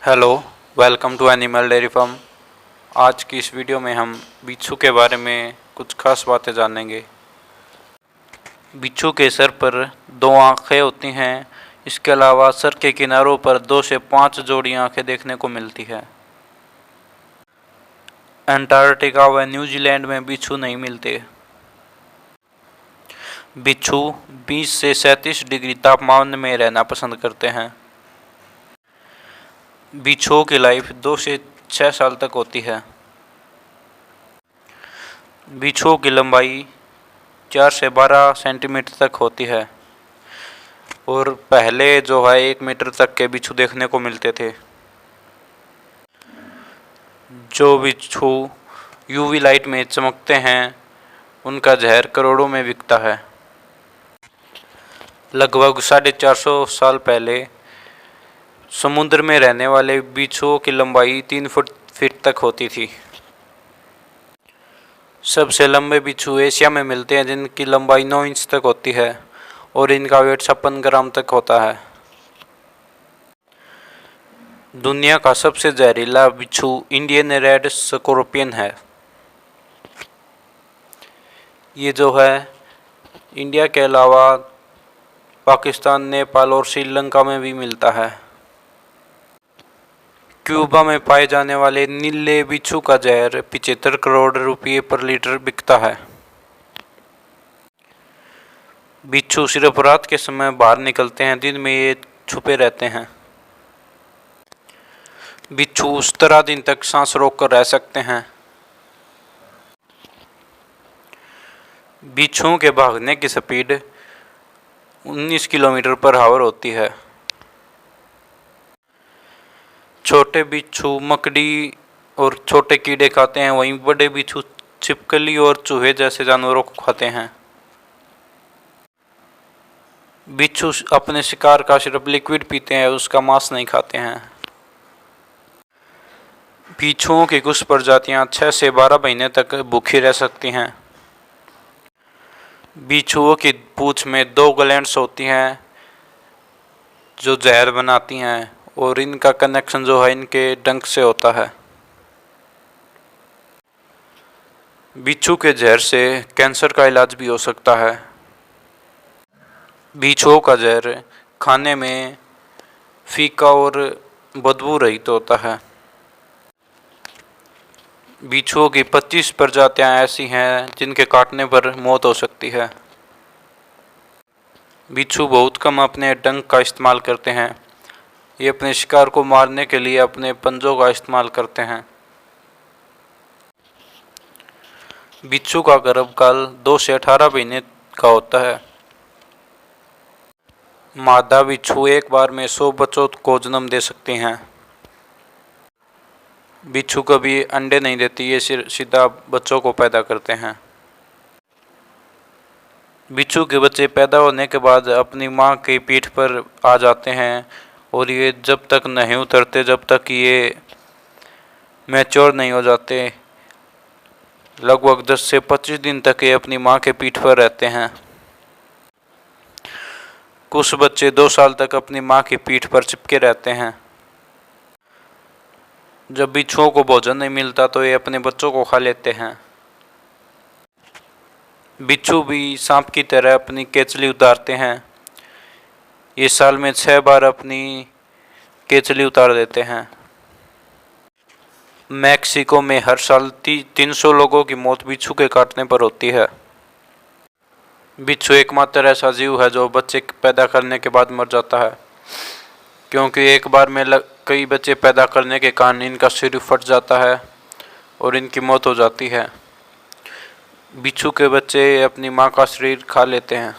Hello, welcome to animal dairy farm. आज की इस वीडियो में हम बिच्छू के बारे में कुछ खास बातें जानेंगे। बिच्छू के सर पर 2 आँखें होती हैं। इसके अलावा सर के किनारों पर 2 से 5 जोड़ी आँखें देखने को मिलती है। अंटार्कटिका व न्यूजीलैंड में बिच्छू नहीं मिलते। बिच्छू 20 से 37 डिग्री तापमान में रहना पसंद करते हैं। बिच्छुओं की लाइफ 2 से 6 साल तक होती है। बिच्छुओं की लंबाई 4 से 12 सेंटीमीटर तक होती है और पहले जो है 1 मीटर तक के बिच्छू देखने को मिलते थे। जो बिच्छू यूवी लाइट में चमकते हैं उनका जहर करोड़ों में बिकता है। लगभग 450 साल पहले समुद्र में रहने वाले बिच्छुओं की लंबाई 3 फीट तक होती थी। सबसे लंबे बिच्छू एशिया में मिलते हैं जिनकी लंबाई 9 इंच तक होती है और इनका वेट 56 ग्राम तक होता है। दुनिया का सबसे जहरीला बिच्छू इंडियन रेड स्कॉर्पियन है। ये जो है इंडिया के अलावा पाकिस्तान, नेपाल और श्रीलंका में भी मिलता है। क्यूबा में पाए जाने वाले नीले बिच्छू का जहर 75 करोड़ रुपये पर लीटर बिकता है। बिच्छू सिर्फ रात के समय बाहर निकलते हैं, दिन में ये छुपे रहते हैं। बिच्छू 17 दिन तक सांस रोककर रह सकते हैं। बिच्छुओं के भागने की स्पीड 19 किलोमीटर पर आवर होती है। छोटे बिच्छू मकड़ी और छोटे कीड़े खाते हैं, वहीं बड़े बिच्छू छिपकली और चूहे जैसे जानवरों को खाते हैं। बिच्छू अपने शिकार का सिर्फ लिक्विड पीते हैं, उसका मांस नहीं खाते हैं। बिच्छुओं की कुछ प्रजातियां 6 से 12 महीने तक भूखी रह सकती हैं। बिच्छुओं की पूंछ में 2 ग्लैंड्स होती हैं जो जहर बनाती हैं और इनका कनेक्शन जो है इनके डंक से होता है। बिच्छू के जहर से कैंसर का इलाज भी हो सकता है। बिच्छुओं का जहर खाने में फीका और बदबू रहित होता है। बिच्छुओं की 25 प्रजातियां ऐसी हैं जिनके काटने पर मौत हो सकती है। बिच्छू बहुत कम अपने डंक का इस्तेमाल करते हैं। ये अपने शिकार को मारने के लिए अपने पंजों का इस्तेमाल करते हैं। बिच्छू का गर्भकाल 2 से 18 महीने का होता है। मादा बिच्छू एक बार में 100 बच्चों को जन्म दे सकती हैं। बिच्छू कभी अंडे नहीं देती, ये सीधा बच्चों को पैदा करते हैं। बिच्छू के बच्चे पैदा होने के बाद अपनी मां की पीठ पर आ जाते हैं और ये जब तक नहीं उतरते, जब तक ये मैच्योर नहीं हो जाते, लगभग 10 से 25 दिन तक ये अपनी मां के पीठ पर रहते हैं। कुछ बच्चे 2 साल तक अपनी मां की पीठ पर चिपके रहते हैं। जब बिच्छुओं को भोजन नहीं मिलता तो ये अपने बच्चों को खा लेते हैं। बिच्छू भी सांप की तरह अपनी केचली उतारते हैं। ये साल में 6 बार अपनी केचली उतार देते हैं। मैक्सिको में हर साल 300 लोगों की मौत बिच्छू के काटने पर होती है। बिच्छू एकमात्र ऐसा जीव है जो बच्चे पैदा करने के बाद मर जाता है, क्योंकि एक बार में कई बच्चे पैदा करने के कारण इनका शरीर फट जाता है और इनकी मौत हो जाती है। बिच्छू के बच्चे अपनी मां का शरीर खा लेते हैं।